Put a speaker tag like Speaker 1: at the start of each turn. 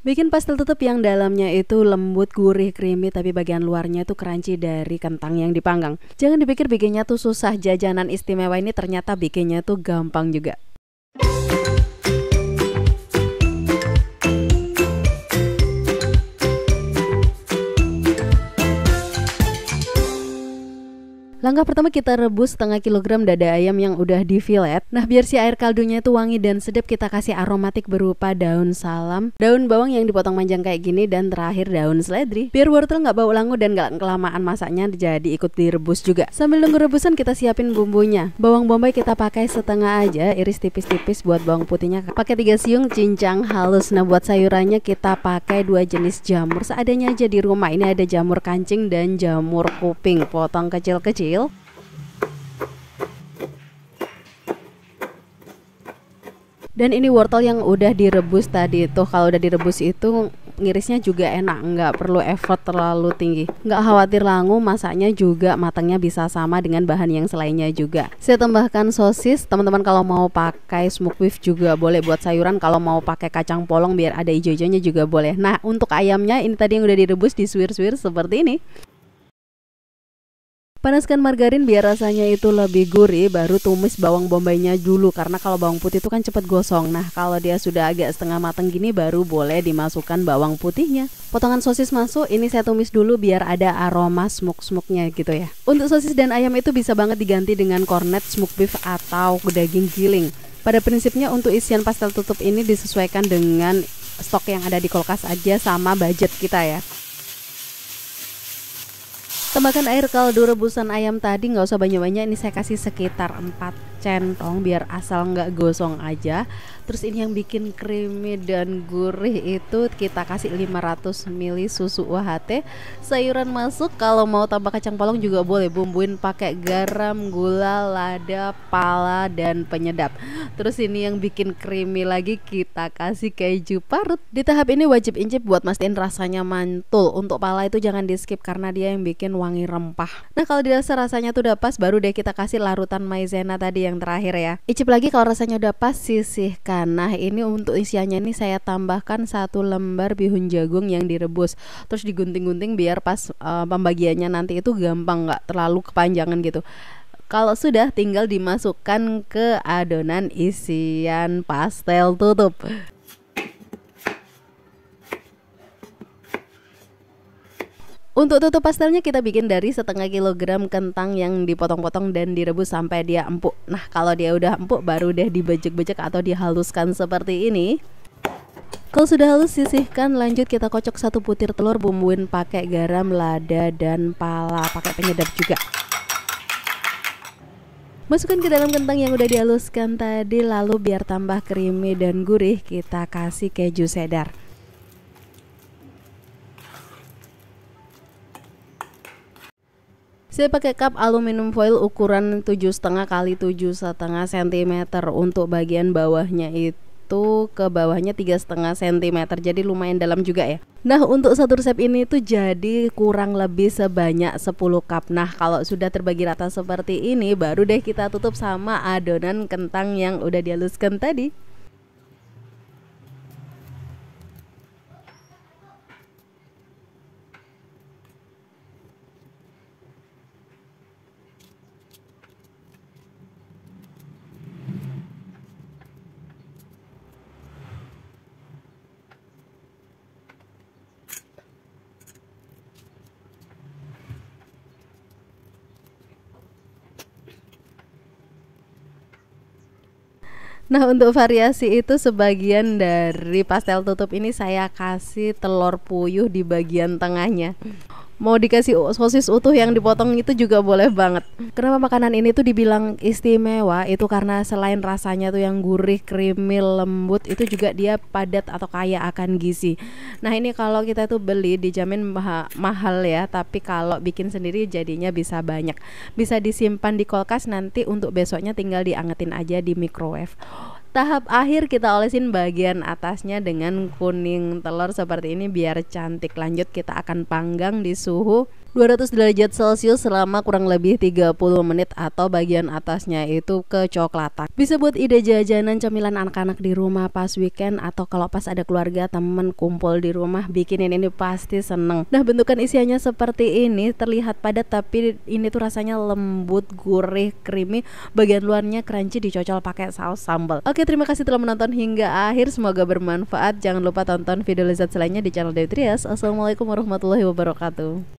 Speaker 1: Bikin pastel tutup yang dalamnya itu lembut, gurih, creamy, tapi bagian luarnya itu crunchy dari kentang yang dipanggang. Jangan dipikir bikinnya tuh susah, jajanan istimewa ini ternyata bikinnya tuh gampang juga. Langkah pertama, kita rebus setengah kilogram dada ayam yang udah di fillet. Nah, biar si air kaldunya itu wangi dan sedap, kita kasih aromatik berupa daun salam, daun bawang yang dipotong panjang kayak gini, dan terakhir daun seledri. Biar wortel nggak bau langu dan nggak kelamaan masaknya, jadi ikut direbus juga. Sambil nunggu rebusan, kita siapin bumbunya. Bawang bombay kita pakai setengah aja, iris tipis-tipis. Buat bawang putihnya pakai 3 siung, cincang halus. Nah, buat sayurannya kita pakai 2 jenis jamur seadanya aja di rumah. Ini ada jamur kancing dan jamur kuping, potong kecil-kecil. Dan ini wortel yang udah direbus tadi tuh. Kalau udah direbus itu ngirisnya juga enak, nggak perlu effort terlalu tinggi, nggak khawatir langu, masaknya juga matangnya bisa sama dengan bahan yang selainnya juga. Saya tambahkan sosis, teman-teman kalau mau pakai smoked beef juga boleh buat sayuran, kalau mau pakai kacang polong biar ada hijau-hijaunya juga boleh. Nah, untuk ayamnya ini tadi yang udah direbus, disuir-suir seperti ini. Panaskan margarin biar rasanya itu lebih gurih, baru tumis bawang bombaynya dulu, karena kalau bawang putih itu kan cepet gosong. Nah, kalau dia sudah agak setengah matang gini, baru boleh dimasukkan bawang putihnya. Potongan sosis masuk, ini saya tumis dulu biar ada aroma smoke-smoke-nya gitu ya. Untuk sosis dan ayam itu bisa banget diganti dengan cornet, smoked beef, atau daging giling. Pada prinsipnya untuk isian pastel tutup ini disesuaikan dengan stok yang ada di kulkas aja sama budget kita ya. Tambahkan air kaldu rebusan ayam tadi, nggak usah banyak-banyak, ini saya kasih sekitar 4 centong biar asal nggak gosong aja. Terus ini yang bikin creamy dan gurih itu kita kasih 500 ml susu UHT. Sayuran masuk, kalau mau tambah kacang polong juga boleh, bumbuin pakai garam, gula, lada, pala, dan penyedap. Terus ini yang bikin creamy lagi, kita kasih keju parut. Di tahap ini wajib incip buat mastiin rasanya mantul. Untuk pala itu jangan di skip karena dia yang bikin wangi rempah. Nah, kalau dirasa rasanya tuh udah pas, baru deh kita kasih larutan maizena tadi yang terakhir ya. Icip lagi, kalau rasanya udah pas, sisihkan. Nah, ini untuk isiannya ini saya tambahkan 1 lembar bihun jagung yang direbus. Terus digunting-gunting biar pas pembagiannya nanti itu gampang, nggak terlalu kepanjangan gitu. Kalau sudah, tinggal dimasukkan ke adonan isian pastel tutup. Untuk tutup pastelnya kita bikin dari setengah kilogram kentang yang dipotong-potong dan direbus sampai dia empuk. Nah, kalau dia udah empuk, baru deh dibejek-bejek atau dihaluskan seperti ini. Kalau sudah halus, sisihkan. Lanjut kita kocok 1 butir telur, bumbuin pakai garam, lada, dan pala, pakai penyedap juga. Masukkan ke dalam kentang yang udah dihaluskan tadi, lalu biar tambah creamy dan gurih, kita kasih keju cheddar. Saya pakai cup aluminium foil ukuran 7,5 x 7,5 cm. Untuk bagian bawahnya itu ke bawahnya 3,5 cm, jadi lumayan dalam juga ya. Nah, untuk satu resep ini tuh jadi kurang lebih sebanyak 10 cup. Nah, kalau sudah terbagi rata seperti ini, baru deh kita tutup sama adonan kentang yang udah dihaluskan tadi. Nah, untuk variasi itu sebagian dari pastel tutup ini saya kasih telur puyuh di bagian tengahnya. Mau dikasih sosis utuh yang dipotong itu juga boleh banget. Kenapa makanan ini tuh dibilang istimewa? Itu karena selain rasanya tuh yang gurih, creamy, lembut, itu juga dia padat atau kaya akan gizi. Nah, ini kalau kita tuh beli dijamin mahal ya, tapi kalau bikin sendiri jadinya bisa banyak. Bisa disimpan di kulkas, nanti untuk besoknya tinggal diangetin aja di microwave. Tahap akhir kita olesin bagian atasnya dengan kuning telur seperti ini biar cantik. Lanjut kita akan panggang di suhu 200 derajat Celcius selama kurang lebih 30 menit atau bagian atasnya itu kecoklatan. Bisa buat ide jajanan cemilan anak-anak di rumah pas weekend atau kalau pas ada keluarga temen kumpul di rumah, bikinin ini pasti seneng. Nah, bentukan isiannya seperti ini, terlihat padat tapi ini tuh rasanya lembut, gurih, creamy, bagian luarnya crunchy, dicocol pakai saus sambal. Oke, terima kasih telah menonton hingga akhir, semoga bermanfaat. Jangan lupa tonton video lezat selainnya di channel Dewi Trias. Assalamualaikum warahmatullahi wabarakatuh.